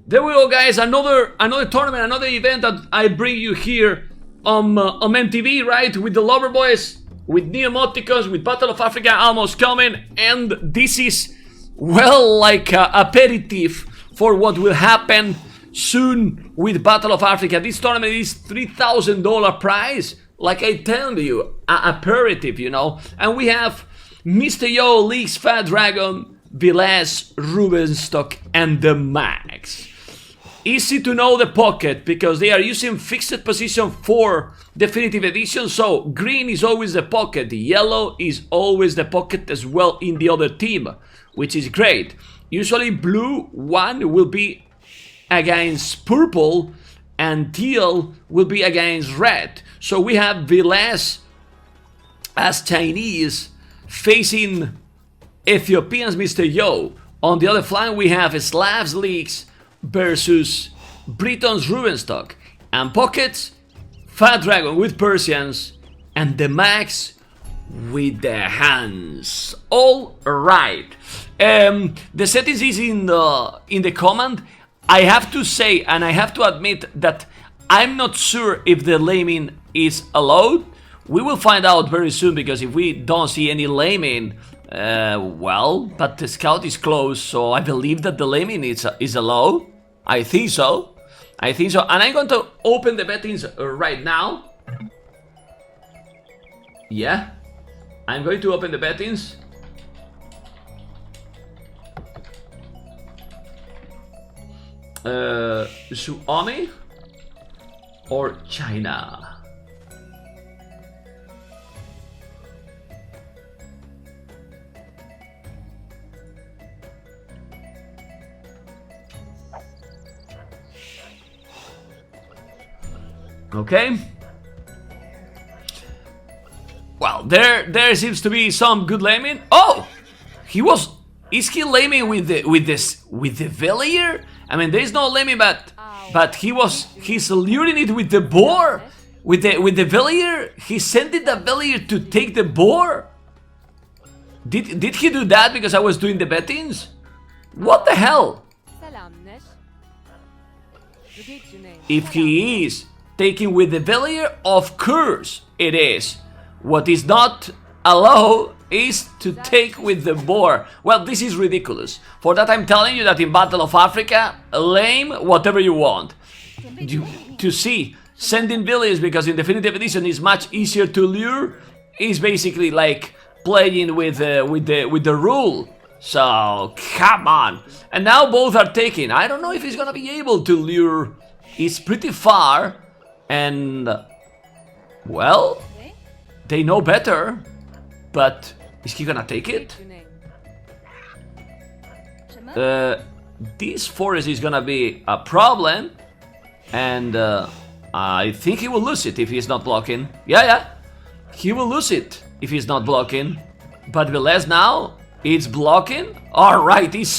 There we go, guys. Another tournament, another event that I bring you here on membTV, right? With the Lover Boys, with new emoticons, with Battle of Africa almost coming, and this is, well, like a aperitif for what will happen soon with Battle of Africa. This tournament is $3,000 prize, like I tell you, aperitif, you know. And we have Mr. Yo, Leaks, Fat Dragon, Vilas, Rubenstock, and the Max. Easy to know the pocket because they are using fixed position for definitive edition. So green is always the pocket, yellow is always the pocket as well in the other team, which is great. Usually blue one will be against purple and teal will be against red. So we have Vilas as Chinese facing Ethiopians, Mr. Yo. On the other flank we have Slavs Leaks versus Britons Rubenstock, and pockets Fat Dragon with Persians and the Max with the hands. All right. The settings is in the command. I have to say and I have to admit that I'm not sure if the laming is allowed. We will find out very soon, because if we don't see any laming, well, but the scout is closed, so I believe that the laming is allowed. I think so. I think so. And I'm going to open the bettings right now. Yeah. I'm going to open the bettings. Suomi or China? Okay. Well, there seems to be some good laming. Oh, is he laming with the Villier? I mean, there is no laming, but he's luring it with the boar, with the Villier. He sent the Villier to take the boar. Did he do that because I was doing the bettings? What the hell? If he is taking with the Villier, of course it is. What is not allowed is to take with the boar. Well, this is ridiculous. For that, I'm telling you that in Battle of Africa, lame whatever you want. To see, sending Villiers, because in Definitive Edition is much easier to lure, is basically like playing with the rule. So, come on. And now both are taking. I don't know if he's gonna be able to lure. It's pretty far. And, well, they know better, but is he gonna take it? This forest is gonna be a problem, and I think he will lose it if he's not blocking. Yeah, he will lose it if he's not blocking. But Velez now, it's blocking. Alright, it's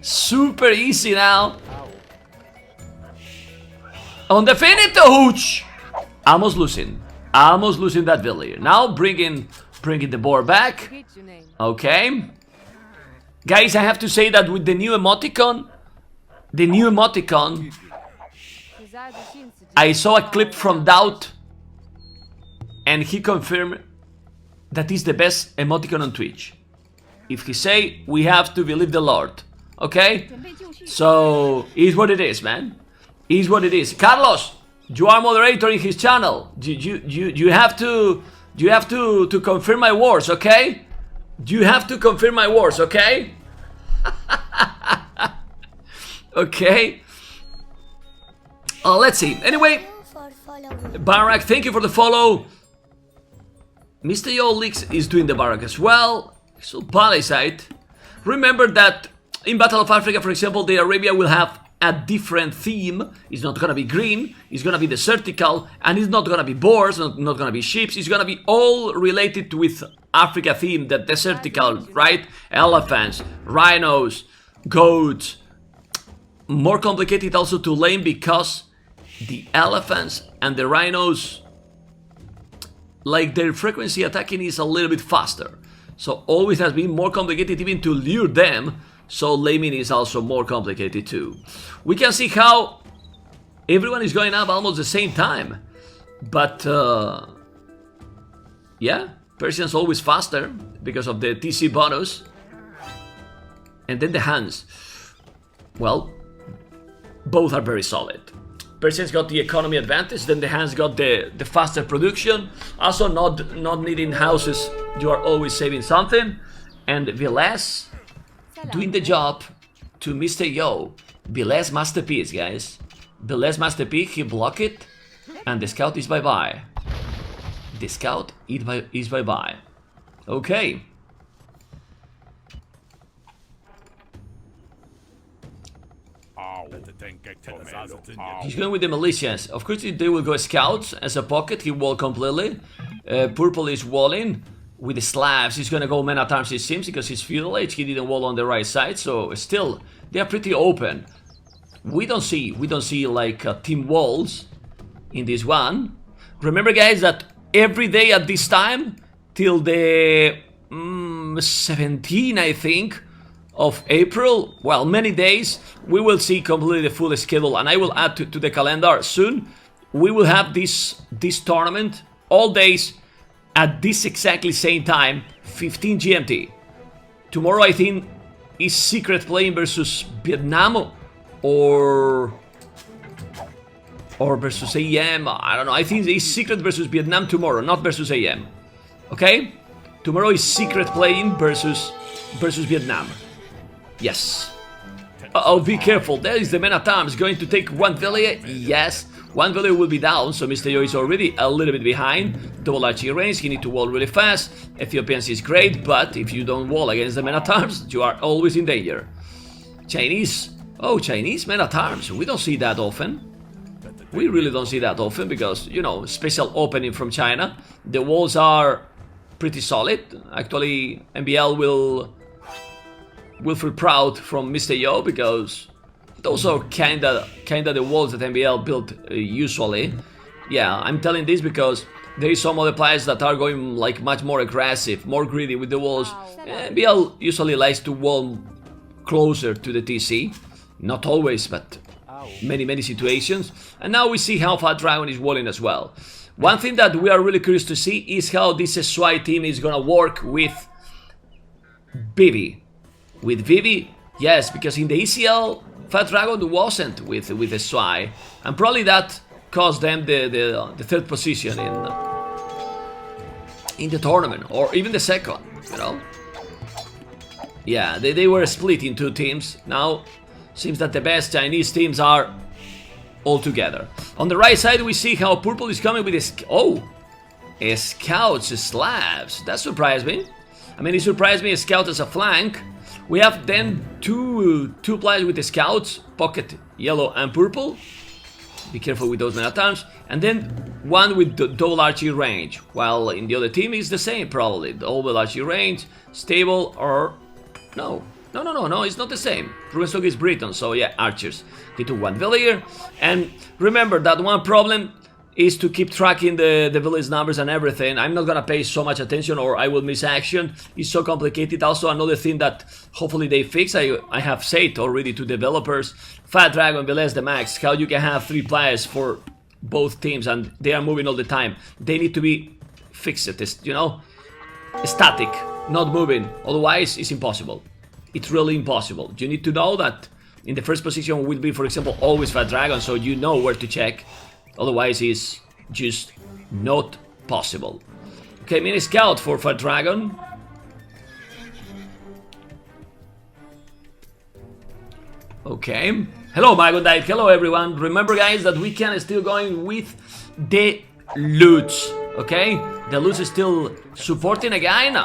super easy now. On the Finituch! Almost losing that Villier. Now bringing the board back. Okay. Guys, I have to say that with the new emoticon, I saw a clip from Doubt, and he confirmed that is the best emoticon on Twitch. If he say, we have to believe the Lord. Okay? So, is what it is, man. Is what it is. Carlos, you are moderator in his channel. You have to confirm my words, okay? You have to confirm my words, okay? Okay. Let's see. Anyway, Barak, thank you for the follow. Mr. Yo Leaks is doing the Barak as well. So Palisade. Remember that in Battle of Africa, for example, the Arabia will have a different theme. It's not gonna be green, it's gonna be desertical, and it's not gonna be boars, not gonna be ships, it's gonna be all related with Africa theme, the desertical, right? Elephants, rhinos, goats. More complicated also to lane because the elephants and the rhinos, like their frequency attacking is a little bit faster. So always has been more complicated even to lure them so laming is also more complicated too. We can see how everyone is going up almost the same time. But, yeah, Persian's always faster because of the TC bonus. And then the Hans. Well, both are very solid. Persian's got the economy advantage, then the Hans got the faster production. Also not needing houses, you are always saving something. And Viles doing the job to Mr. Yo. Viles masterpiece, guys. Viles masterpiece, he block it. And the scout is bye-bye. The scout is bye-bye. Okay. He's going with the militias. Of course, they will go scouts as a pocket. He wall completely. Purple is walling with the Slavs. He's gonna go men at arms, it seems, because he's feudal age. He didn't wall on the right side, so still they are pretty open. We don't see like team walls in this one. Remember, guys, that every day at this time till the 17, I think, of April, well, many days, we will see completely the full schedule, and I will add to the calendar soon. We will have this tournament all days at this exactly same time, 15 GMT. Tomorrow, I think, is secret playing versus Vietnam or versus AM. I don't know. I think it's secret versus Vietnam tomorrow, not versus AM. Okay? Tomorrow is secret playing versus Vietnam. Yes. Uh-oh, be careful. There is the men-at-arms going to take one village. Yes. One village will be down, so Mr. Yo is already a little bit behind. Double archery range, he needs to wall really fast. Ethiopians is great, but if you don't wall against the men-at-arms, you are always in danger. Chinese. Oh, Chinese men-at-arms. We don't see that often. We really don't see that often because, you know, special opening from China. The walls are pretty solid. Actually, MBL will feel proud from Mr. Yo because those are kinda the walls that MBL built usually. Yeah, I'm telling this because there is some other players that are going like much more aggressive, more greedy with the walls. MBL usually likes to wall closer to the TC. Not always, but many situations. And now we see how Fat Dragon is walling as well. One thing that we are really curious to see is how this SY team is gonna work with Vivi. With Vivi, yes, because in the ECL, Fat Dragon wasn't with SY, and probably that cost them the third position in the tournament, or even the second, you know. Yeah, they were split in two teams. Now, seems that the best Chinese teams are all together. On the right side, we see how Purple is coming with his... Oh! Scouts, Slavs. That surprised me. I mean, it surprised me, Scout as a flank. We have then two players with the Scouts, Pocket, Yellow and Purple. Be careful with those men-at-arms. And then one with the double archery range. While in the other team is the same, probably. Double archery range, stable, or... No, it's not the same. Rubenstock is Briton, so yeah, archers. He took one villager. And remember that one problem is to keep tracking the village numbers and everything. I'm not gonna pay so much attention or I will miss action. It's so complicated. Also, another thing that hopefully they fix, I have said already to developers, Fat Dragon, Viles the Max, how you can have 3 players for both teams and they are moving all the time. They need to be fixed, you know, static, not moving. Otherwise, it's impossible. It's really impossible. You need to know that in the first position will be, for example, always Fat Dragon, so you know where to check. Otherwise, it's just not possible. Okay, mini scout for Fat Dragon. Okay. Hello, Magondite. Hello, everyone. Remember, guys, that we can still going with the loots. Okay? The loots is still supporting again.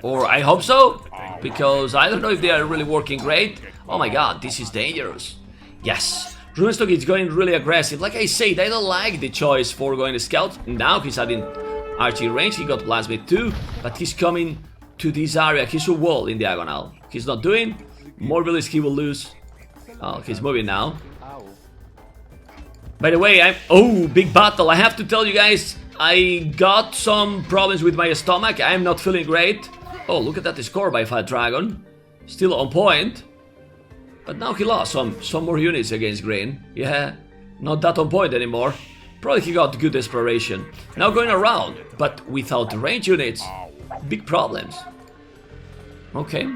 Or I hope so. Because I don't know if they are really working great. Oh my god, this is dangerous. Yes. Rubenstock is going really aggressive. Like I said, I don't like the choice for going to scout. Now he's having archery range. He got plasmid too. But he's coming to this area. He's a wall in diagonal. He's not doing. More villages he will lose. Oh, he's moving now. By the way, oh, big battle. I have to tell you guys, I got some problems with my stomach. I'm not feeling great. Oh, look at that score by Fat Dragon. Still on point. But now he lost some more units against green. Yeah, not that on point anymore. Probably he got good exploration. Now going around, but without range units. Big problems. Okay.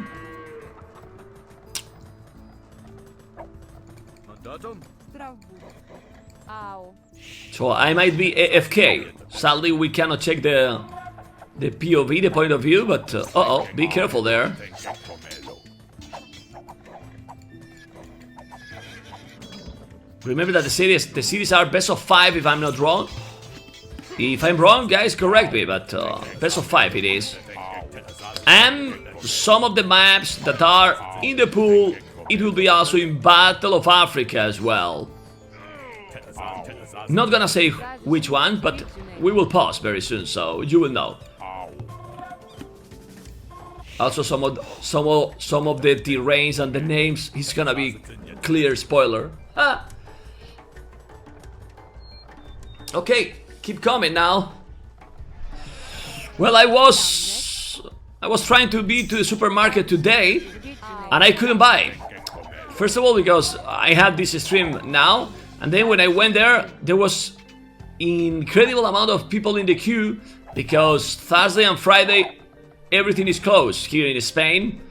So I might be AFK. Sadly, we cannot check the POV, the point of view, but uh-oh, be careful there. Remember that the cities are best of 5 if I'm not wrong. If I'm wrong, guys, correct me, but best of 5 it is. And some of the maps that are in the pool, it will be also in Battle of Africa as well. Not gonna say which one, but we will pause very soon, so you will know. Also, some of the terrains and the names is gonna be clear spoiler. Ah. Okay, keep coming now. Well, I was trying to be to the supermarket today, and I couldn't buy. First of all, because I had this stream now, and then when I went there, there was incredible amount of people in the queue because Thursday and Friday everything is closed here in Spain.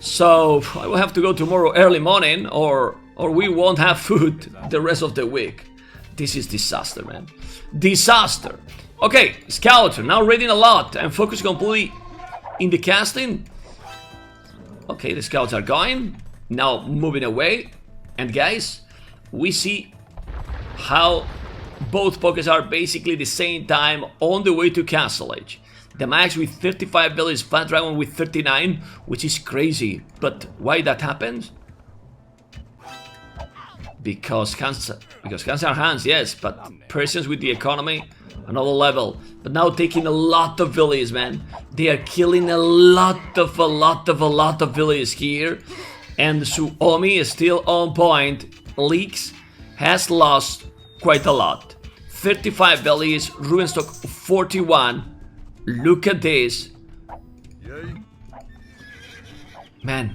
So I will have to go tomorrow early morning, or we won't have food the rest of the week. This is disaster, man. Disaster. Okay, Scout, now reading a lot and focus completely in the casting. Okay, the Scouts are going. Now moving away. And guys, we see how both pockets are basically the same time on the way to Castle Age. The Max with 35 villages, Fat Dragon with 39, which is crazy. But why that happens? Because cancer hands, yes, but Persians with the economy, another level. But now taking a lot of villages, man. They are killing a lot of villages here. And Suomi is still on point. Leaks has lost quite a lot. 35 villages, ruin stock 41. Look at this. Man,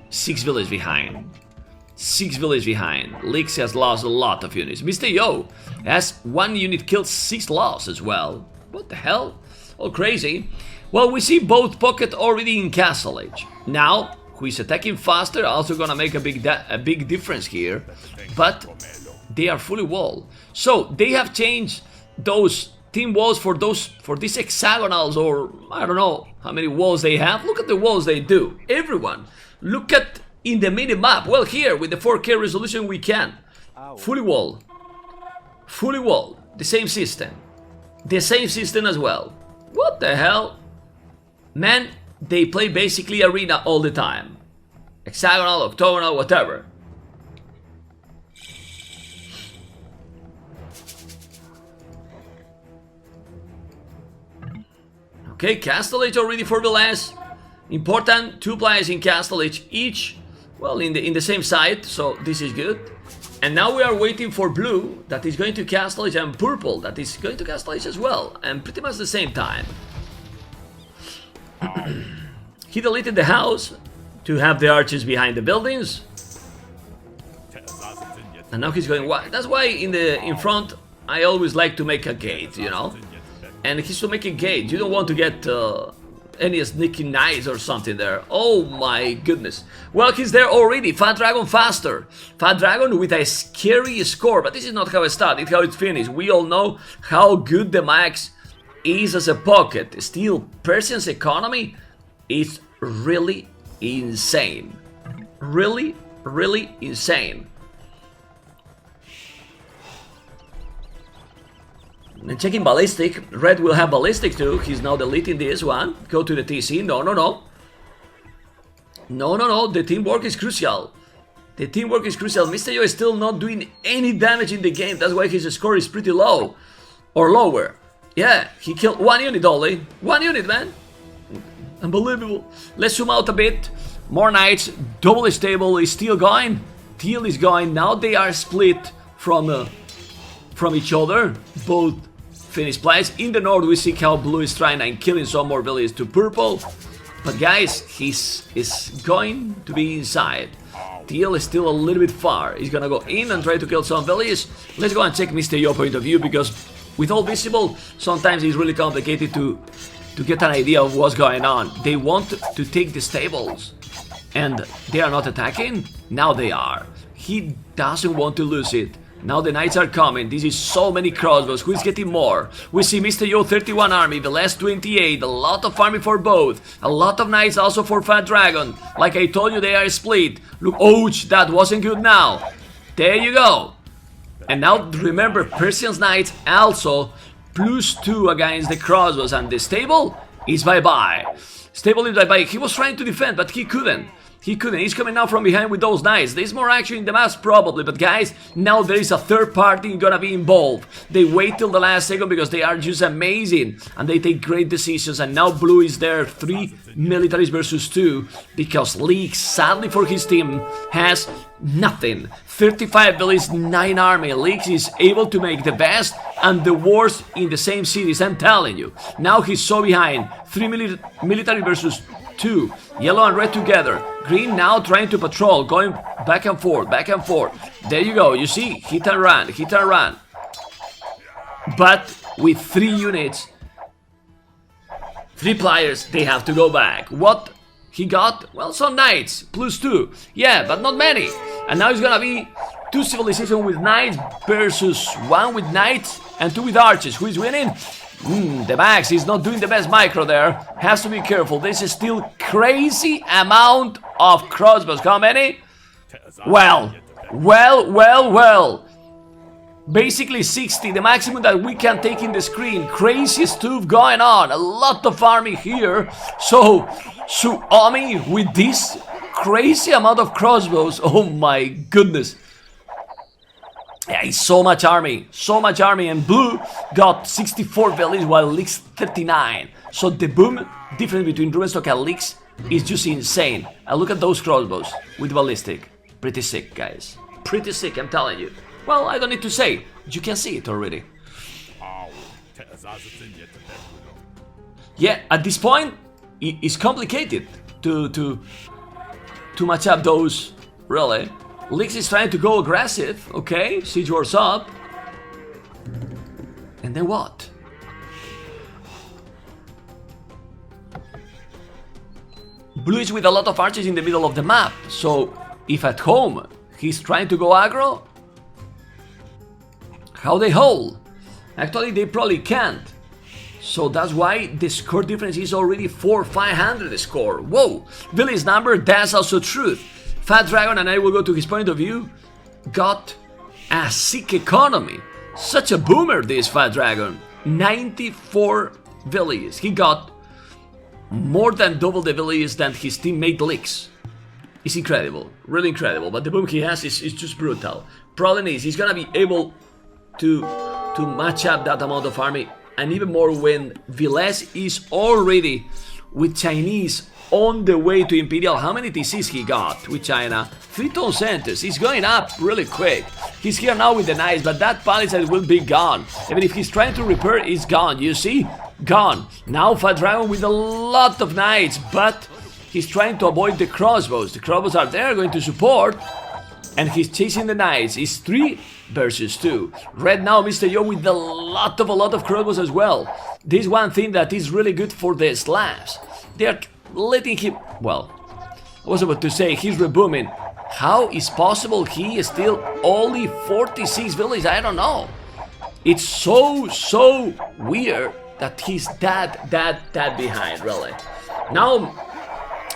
6 villages behind. 6 villages behind. Leaks has lost a lot of units. Mr. Yo has 1 unit killed, 6 lost as well. What the hell? All crazy. Well, we see both pocket already in Castle Age. Now, who is attacking faster, also gonna make a big difference here. But they are fully walled. So they have changed those team walls for these hexagonals, or I don't know how many walls they have. Look at the walls they do. Everyone, look at in the mini map. Well, here with the 4K resolution we can fully wall, the same system as well. What the hell, man? They play basically arena all the time, hexagonal, octagonal, whatever. Okay, Castle Age already for the last important 2 players in Castle Age each. Well, in the same side, so this is good. And now we are waiting for blue, that is going to Castle Age, and purple, that is going to Castle Age as well, and pretty much the same time. He deleted the house to have the archers behind the buildings. And now he's going wide. That's why in front I always like to make a gate, you know. And he's to make a gate. You don't want to get any sneaky knights or something there. Oh my goodness. Well, he's there already. Fat Dragon faster. Fat Dragon with a scary score. But this is not how it started, it's how it finished. We all know how good the Max is as a pocket. Still, Persian's economy is really insane. Really, really insane. And checking ballistic. Red will have ballistic too. He's now deleting this one. Go to the TC. No. The teamwork is crucial. The teamwork is crucial. Mr. Yo is still not doing any damage in the game. That's why his score is pretty low. Or lower. Yeah, he killed 1 unit only. 1 unit, man. Unbelievable. Let's zoom out a bit. More knights. Double stable is still going. Teal is going. Now they are split from each other. Both finished plays. In the north we see how blue is trying and killing some more villages to purple. But guys, he is going to be inside. Still a little bit far. He's gonna go in and try to kill some villages. Let's go and check Mr. Yo point of view, because with all visible, sometimes it's really complicated to get an idea of what's going on. They want to take the stables, and they are not attacking. Now they are. He doesn't want to lose it. Now the knights are coming. This is so many crossbows. Who is getting more? We see Mr. Yo 31 army, the last 28. A lot of army for both. A lot of knights also for Fat Dragon. Like I told you, they are split. Look, ouch, that wasn't good now. There you go. And now remember, Persian's knights also +2 against the crossbows, and the stable is bye-bye. Stable is bye-bye. He was trying to defend, but he couldn't. He's coming now from behind with those knights. There's more action in the maps probably, but guys, now there is a third party gonna be involved. They wait till the last second because they are just amazing and they take great decisions, and now blue is there, 3 militaries versus 2, because League, sadly for his team, has nothing. 35 villages, 9 army. League is able to make the best and the worst in the same cities, I'm telling you. Now he's so behind, 3 military versus 2, yellow and red together. Green now trying to patrol, going back and forth, back and forth. There you go, you see, hit and run, hit and run. But with 3 units, 3 players, they have to go back. What he got? Well, some knights, +2. Yeah, but not many. And now it's gonna be 2 civilizations with knights versus 1 with knights and 2 with archers. Who is winning? The Max is not doing the best micro there. Has to be careful. This is still crazy amount of crossbows. How many? Well. Basically 60, the maximum that we can take in the screen. Crazy stuff going on. A lot of army here. So, Suomi with this crazy amount of crossbows. Oh my goodness. Yeah, it's so much army, and blue got 64 villages while Leaks 39. So the boom difference between Rubenstock and Leaks is just insane. And look at those crossbows with ballistic. Pretty sick, guys. Pretty sick, I'm telling you. Well, I don't need to say, you can see it already. Yeah, at this point, it's complicated to match up those, really. Leaks is trying to go aggressive, okay, siege wars up. And then what? Blue is with a lot of archers in the middle of the map, so if at home he's trying to go aggro, how they hold? Actually, they probably can't. So that's why the score difference is already 400-500 score. Whoa, Billy's number, that's also truth. Fat Dragon, and I will go to his point of view, got a sick economy. Such a boomer, this Fat Dragon. 94 villages. He got more than double the villages than his teammate Leaks. It's incredible, really incredible, but the boom he has is just brutal. Problem is, he's gonna be able to match up that amount of army, and even more when Viles is already with Chinese on the way to Imperial. How many TCs he got with China? 3 ton centers. He's going up really quick. He's here now with the knights, but that palisade will be gone. Even if he's trying to repair, it's gone. You see? Gone. Now Fat Dragon with a lot of knights, but he's trying to avoid the crossbows. The crossbows are there, going to support, and he's chasing the knights. It's 3 versus 2. Red now, Mr. Yo with a lot of crossbows as well. This is one thing that is really good for the Slavs. They are letting him, well, I was about to say he's rebooming. How is possible he is still only 46 villages? I don't know. It's so weird that he's that behind, really. Now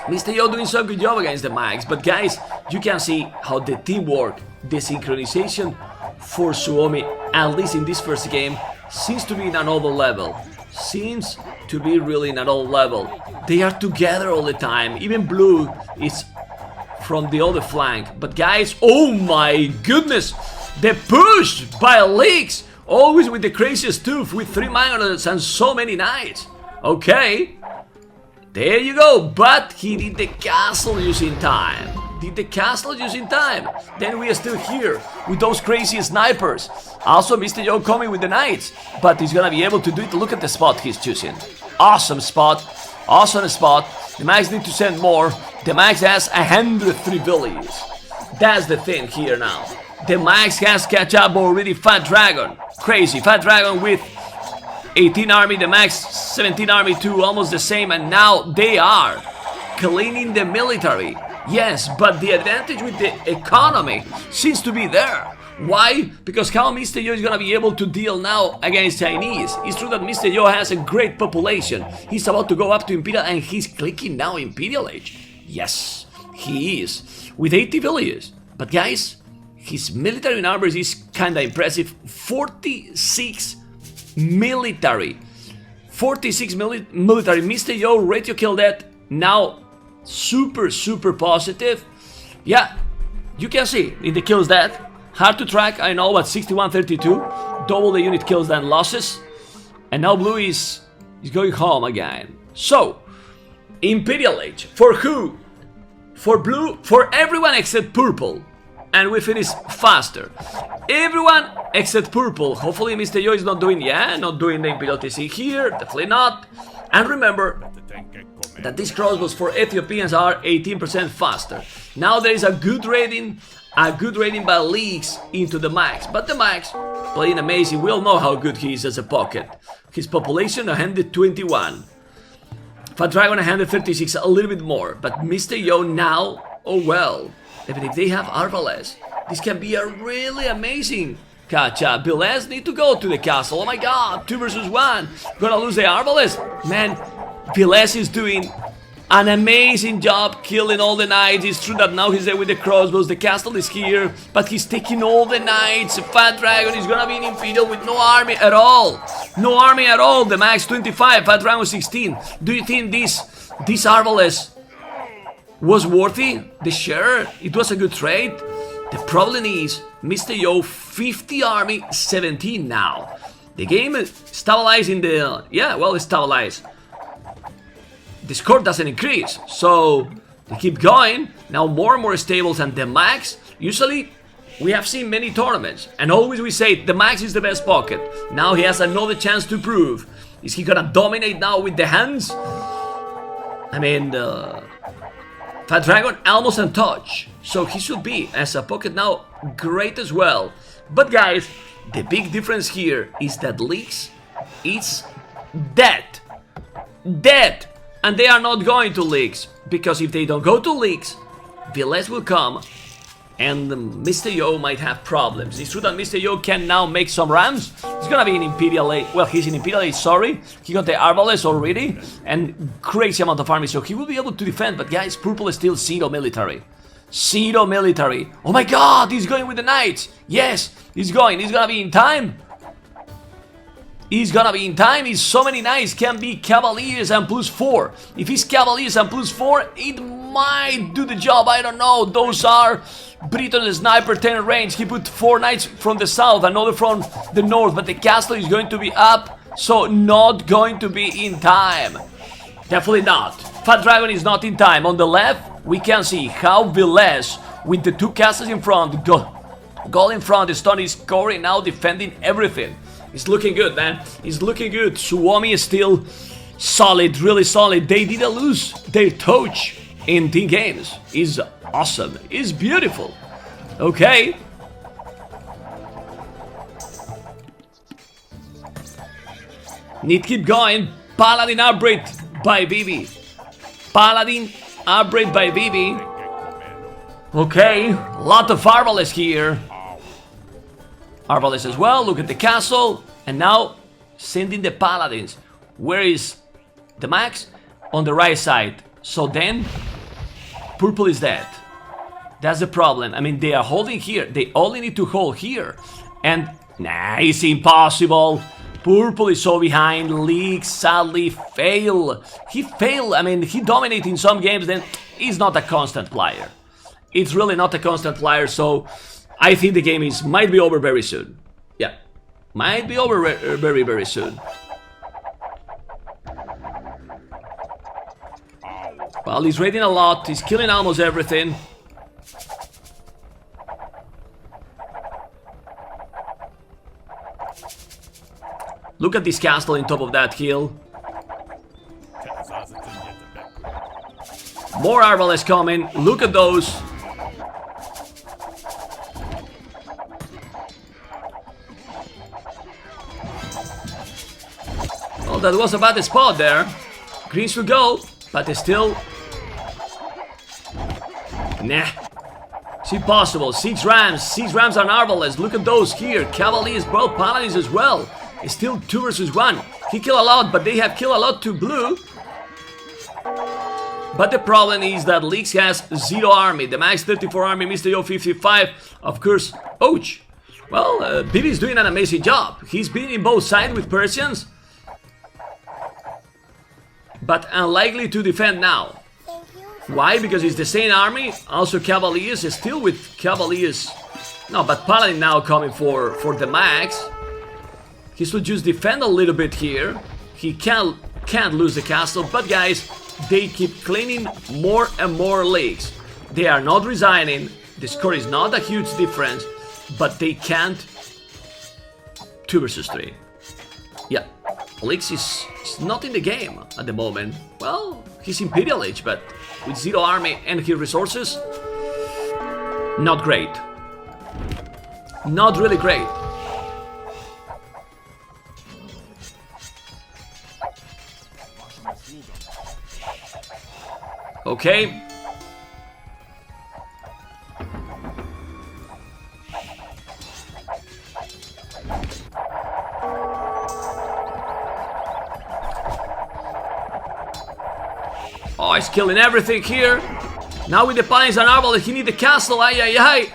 Mr. Yo doing some good job against the Mags, but guys, you can see how the teamwork, the synchronization for Suomi, at least in this first game, seems to be in another level. Seems to be really in another level. They are together all the time. Even blue is from the other flank. But guys, oh my goodness, the push by Leaks, always with the craziest stuff, with 3 minors and so many knights. Okay, there you go. But he did the castle using time. Then we are still here with those crazy snipers. Also Mr. Yo coming with the knights, but he's gonna be able to do it. Look at the spot he's choosing. Awesome spot. The Max need to send more. The Max has 103 villages. That's the thing here now. The max has catch up already. Fat Dragon, crazy. Fat Dragon with 18 army, the max 17 army too, almost the same, and now they are cleaning the military. Yes, but the advantage with the economy seems to be there. Why? Because how Mr. Yo is gonna be able to deal now against Chinese. It's true that Mr. Yo has a great population. He's about to go up to Imperial and he's clicking now Imperial Age. Yes, he is. With 80 villages. But guys, his military numbers is kinda impressive. 46 military. 46 military. Mr. Yo, ratio kill that. Now, super positive. Yeah, you can see in the kills that. Hard to track, I know, but 61-32. Double the unit kills than losses. And now Blue is going home again. So, Imperial Age. For who? For Blue, for everyone except Purple. And we finish faster. Everyone except Purple. Hopefully Mr. Yo is not doing the Imperial TC here. Definitely not. And remember that these crossbows for Ethiopians are 18% faster. Now there is a good rating by leagues into the max. But the max playing amazing. We all know how good he is as a pocket. His population 121. Fat Dragon 136, a little bit more. But Mr. Yo now, oh well. Even if they have Arbalest, this can be a really amazing catch-up. Velez need to go to the castle. Oh my god, 2 versus 1. Gonna lose the Arbalest. Man, Velez is doing an amazing job killing all the knights. It's true that now he's there with the crossbows. The castle is here, but he's taking all the knights. Fat Dragon is gonna be in Imperial with no army at all. No army at all. The max 25, Fat Dragon 16. Do you think this Arbalest was worthy? The share? It was a good trade? The problem is, Mr. Yo, 50 army, 17 now. The game is stabilized in the... yeah, well, it's stabilized. The score doesn't increase, so they keep going. Now more and more stables, and the max, usually we have seen many tournaments, and always we say the max is the best pocket. Now he has another chance to prove. Is he gonna dominate now with the hands? I mean, Fat Dragon almost untouched, so he should be, as a pocket now, great as well. But guys, the big difference here is that leagues is dead. Dead! And they are not going to leagues, because if they don't go to leagues, Velez will come, and Mr. Yo might have problems. It's true that Mr. Yo can now make some rams. He's gonna be in Imperial Age. Well, he's in Imperial Age, sorry. He got the Arbalest already, and crazy amount of army, so he will be able to defend. But guys, Purple is still zero military. Zero military. Oh my god, he's going with the knights. Yes, he's going. He's gonna be in time. He's gonna be in time. He's so many knights, can be Cavaliers and +4. If he's Cavaliers and +4, it might do the job, I don't know. Those are Briton Sniper 10 range. He put 4 knights from the south, another from the north, but the castle is going to be up, so not going to be in time. Definitely not. Fat Dragon is not in time. On the left, we can see how Velez, with the 2 castles in front, go in front, the stone is scoring now, defending everything. It's looking good, man. It's looking good. Suomi is still solid, really solid. They didn't lose their touch in team games. It's awesome. It's beautiful. Okay. Need to keep going. Paladin upgrade by BB. Paladin upgrade by BB. Okay. Lot of Arbalest here. Arbalest as well, look at the castle, and now sending the paladins. Where is the max? On the right side. So then, Purple is dead. That's the problem. I mean, they are holding here. They only need to hold here. And, nah, it's impossible. Purple is so behind. League sadly fail. He failed. I mean, he dominated in some games, then he's not a constant player. It's really not a constant player, so I think the game might be over very soon. Yeah, might be over very soon. Well, he's raiding a lot. He's killing almost everything. Look at this castle on top of that hill. More Arbalest coming. Look at those. that was a bad spot there. Greens will go, but still... Nah. It's impossible. 6 Rams are marvelous. Look at those here. Cavaliers, both Paladins as well. It's still 2 versus 1. He killed a lot, but they have killed a lot to blue. But the problem is that Leaks has 0 army. The max 34 army, Mr. Yo 55. Of course, ouch. Well, Bibi is doing an amazing job. He's been in both sides with Persians, but unlikely to defend now. Why? Because it's the same army. Also Cavaliers is still with Cavaliers. No, but Paladin now coming for the max. He should just defend a little bit here. He can't lose the castle, but guys, they keep claiming more and more leagues. They are not resigning. The score is not a huge difference, but they can't. 2 versus 3. Yeah, Leaks is not in the game at the moment. Well, he's Imperial Age, but with 0 army and his resources, not great. Not really great. Okay. Oh, he's killing everything here. Now with the Paladins and Arbalest, he needs the castle. Ay, ay, ay.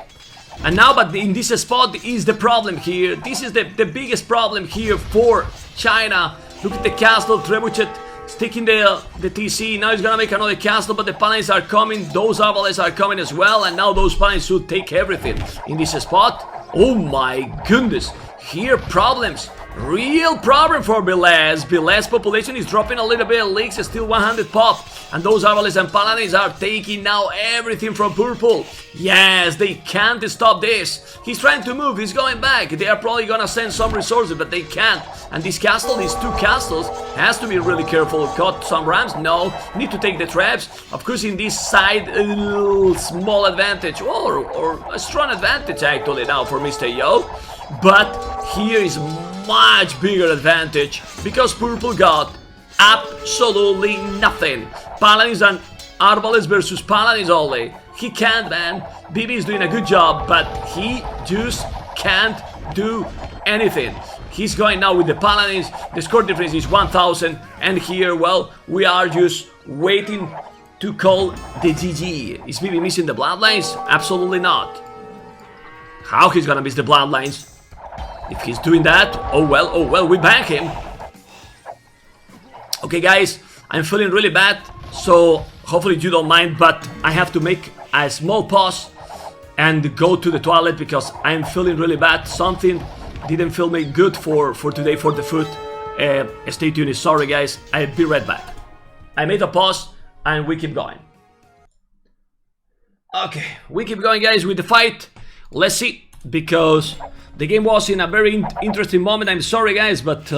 And now, but in this spot is the problem here. This is the biggest problem here for China. Look at the castle, Trebuchet sticking the TC. Now he's gonna make another castle, but the Paladins are coming. Those Arbalests are coming as well, and now those Paladins should take everything in this spot. Oh my goodness. Here problems. Real problem for Belez. Belez population is dropping a little bit. Leaks is still 100 pop. And those Arbalests and Paladins are taking now everything from Purple. Yes, they can't stop this. He's trying to move. He's going back. They are probably gonna send some resources, but they can't. And this castle, these 2 castles, has to be really careful. Got some Rams? No. Need to take the traps. Of course, in this side, a little small advantage. Or a strong advantage, actually, now for Mr. Yo. But here is much bigger advantage because Purple got absolutely nothing. Paladins and Arbalests versus Paladins only. He can't, man. Bibi is doing a good job, but he just can't do anything. He's going now with the Paladins. The score difference is 1000, and here, well, we are just waiting to call the GG. Is Bibi missing the bloodlines? Absolutely not. How he's gonna miss the bloodlines? If he's doing that, oh well, we bank him. Okay guys, I'm feeling really bad, so hopefully you don't mind, but I have to make a small pause and go to the toilet because I'm feeling really bad. Something didn't feel me good for today for the food. Stay tuned, sorry guys, I'll be right back. I made a pause and we keep going. Okay, we keep going guys with the fight. Let's see, because the game was in a very interesting moment. I'm sorry guys, but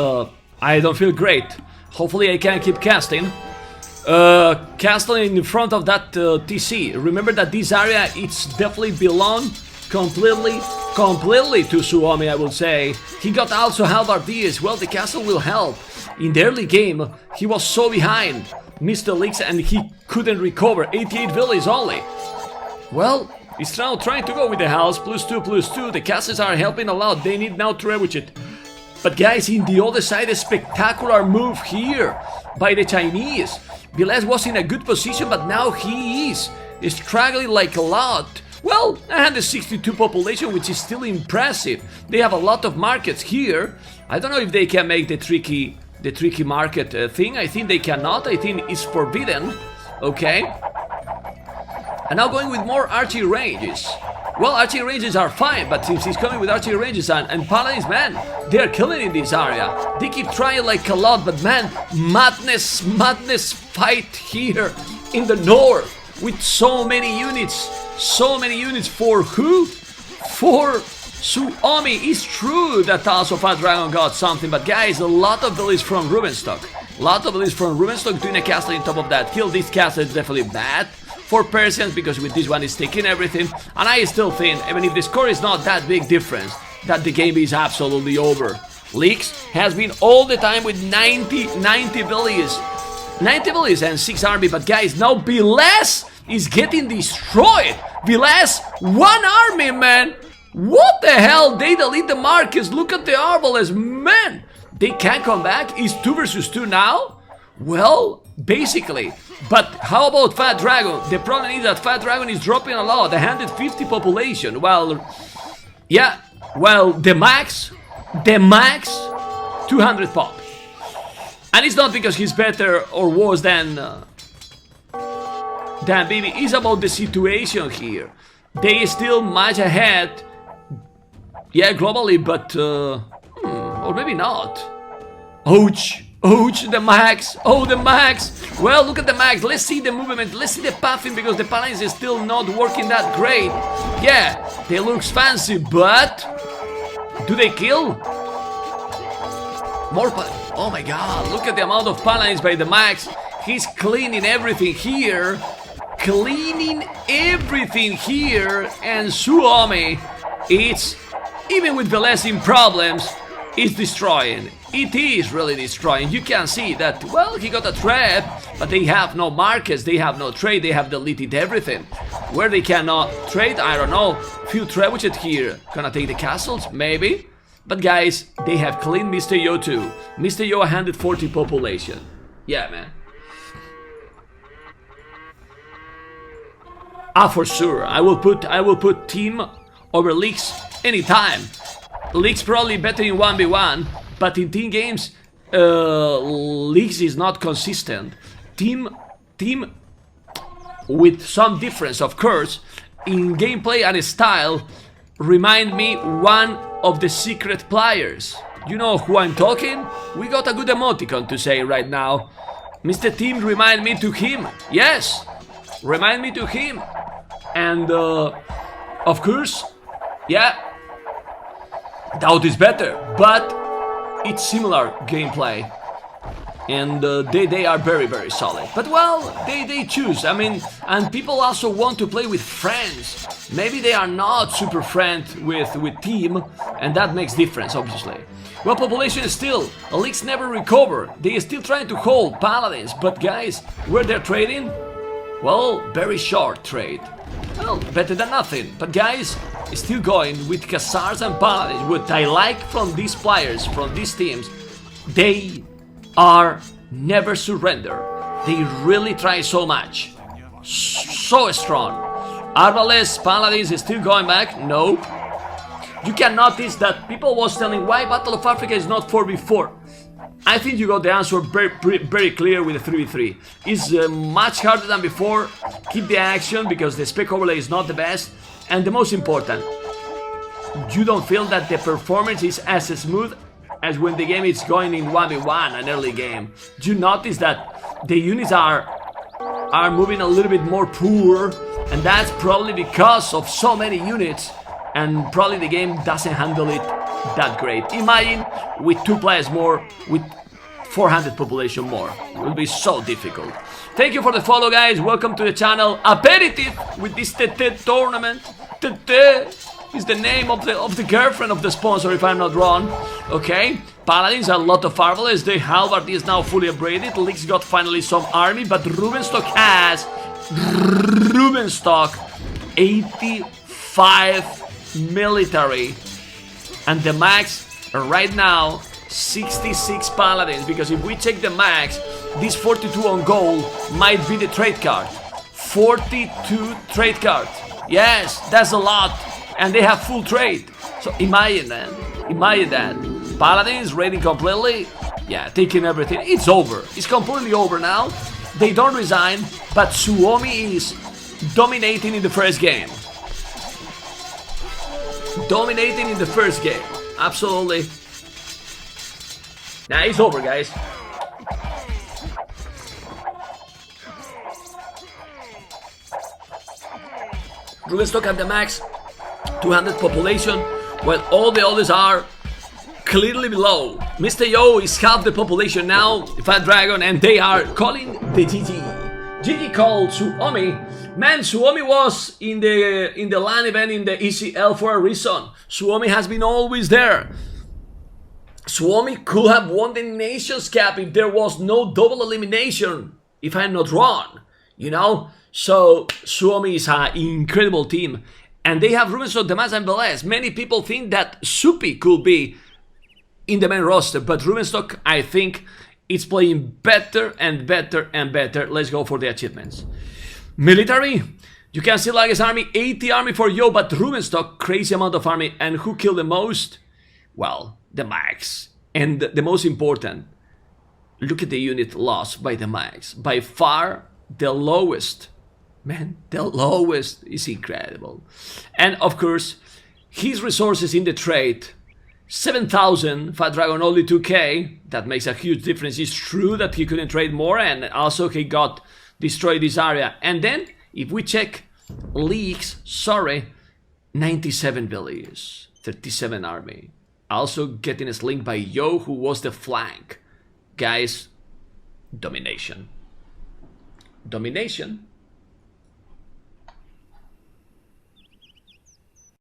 I don't feel great. Hopefully I can keep casting. Casting in front of that TC. Remember that this area, it's definitely belong completely to Suomi, I will say. He got also halbardiers. Well, the castle will help. In the early game, he was so behind Mr. Leaks and he couldn't recover. 88 villages only. Well, he's now trying to go with the house, +2/+2, the castles are helping a lot, they need now to reach it. But guys, in the other side, a spectacular move here by the Chinese. Belez was in a good position, but now he is struggling like a lot. Well, 162 population, which is still impressive. They have a lot of markets here. I don't know if they can make the tricky market thing. I think they cannot, I think it's forbidden. Okay. And now going with more archery ranges. Well, archery ranges are fine, but since he's coming with archery ranges and Paladins, man, they are killing in this area. They keep trying like a lot, but man, madness fight here in the north with so many units for who? For Suomi. It's true that also Fat Dragon got something, but guys, a lot of villages from Rubenstock. Doing a castle on top of that. Kill this castle is definitely bad for Persians, because with this one is taking everything, and I still think, even if the score is not that big difference, that the game is absolutely over Leaks has been all the time with 90 villies. 90 villies and 6 army, but guys, now Viles is getting destroyed. Viles, 1 army, man. What the hell? They delete the Marcus. Look at the Arbalest, man. They can't come back. It's 2 versus 2 now? Well, basically. But how about Fat Dragon? The problem is that Fat Dragon is dropping a lot. 150 population. Well, yeah. Well, the max, 200 pop. And it's not because he's better or worse than BB. It's about the situation here. They still much ahead. Yeah, globally, but or maybe not. Ouch, ouch, the max. Oh, the max. Well, look at the max. Let's see the movement. Let's see the pathing because the paladins is still not working that great. Yeah, they looks fancy, but do they kill? More paladins. Oh my god, look at the amount of paladins by the max. He's cleaning everything here. Cleaning everything here. And Suomi, it's, even with Viles in problems, it's destroying. It is really destroying. You can see that, well, he got a trap, but they have no markets, they have no trade, they have deleted everything. Where they cannot trade, I don't know. Few trebuchet here. Gonna take the castles? Maybe. But guys, they have cleaned Mr. Yo too. Mr. Yo 140 population. Yeah, man. Ah, for sure. I will put team over leaks anytime. Leaks probably better in 1v1, but in team games, leaks is not consistent. Team with some difference, of course, in gameplay and style, remind me one of the secret players. You know who I'm talking? We got a good emoticon to say right now. Mr. Team remind me to him. Yes, remind me to him. And of course, yeah, Doubt is better, but it's similar gameplay. And they are very solid. But well, they choose. I mean, and people also want to play with friends. Maybe they are not super friend with team, and that makes difference, obviously. Well, population is still, leaks never recover. They are still trying to hold paladins, but guys, where they're trading? Well, very short trade. Well, better than nothing. But guys, still going with Khazars and paladins. What I like from these players, from these teams, they are never surrender. They really try so much. So strong. Arbalest, paladins is still going back? Nope. You can notice that people was telling why Battle of Africa is not 4v4. I think you got the answer very clear with the 3v3. It's much harder than before. Keep the action because the spec overlay is not the best. And the most important, you don't feel that the performance is as smooth as when the game is going in 1v1, an early game. You notice that the units are moving a little bit more poor, and that's probably because of so many units, and probably the game doesn't handle it that great. Imagine with 2 players more, with 400 population more. It will be so difficult. Thank you for the follow, guys. Welcome to the channel. Aperitif with this TeTe tournament. TeTe is the name of the girlfriend of the sponsor, if I'm not wrong. Okay, paladins, a lot of Arbalest. The halberd is now fully upgraded. Leaks got finally some army, but Rubenstock has 85 military, and the max right now 66 paladins. Because if we check the max, this 42 on gold might be the trade card. 42 trade cards. Yes, that's a lot. And they have full trade. So imagine that. Imagine that. Paladins raiding completely. Yeah, taking everything. It's over. It's completely over now. They don't resign, but Suomi is dominating in the first game. Dominating in the first game. Absolutely. Nah, it's over, guys. Rubenstock at the max. 200 population, while all the others are clearly below. Mr. Yo is half the population now, Fat Dragon, and they are calling the GG. GG called Suomi. Man, Suomi was in the LAN event in the ECL for a reason. Suomi has been always there. Suomi could have won the Nations Cup if there was no double elimination, if I'm not wrong, you know? So Suomi is an incredible team, and they have Ruben Stock, and Velez. Many people think that Supi could be in the main roster, but Ruben Stock, I think, is playing better and better and better. Let's go for the achievements. Military, you can see like his army, 80 army for Yo, but Ruben Stock, crazy amount of army, and who killed the most? Well, the Max. And the most important, look at the unit lost by the Max. By far the lowest. Man, the lowest is incredible. And of course, his resources in the trade, 7,000, Fat Dragon only 2k, that makes a huge difference. It's true that he couldn't trade more, and also he got destroyed this area. And then, if we check leagues, sorry, 97 villages, 37 army. Also getting a link by Yo, who was the flank. Guys, domination. Domination.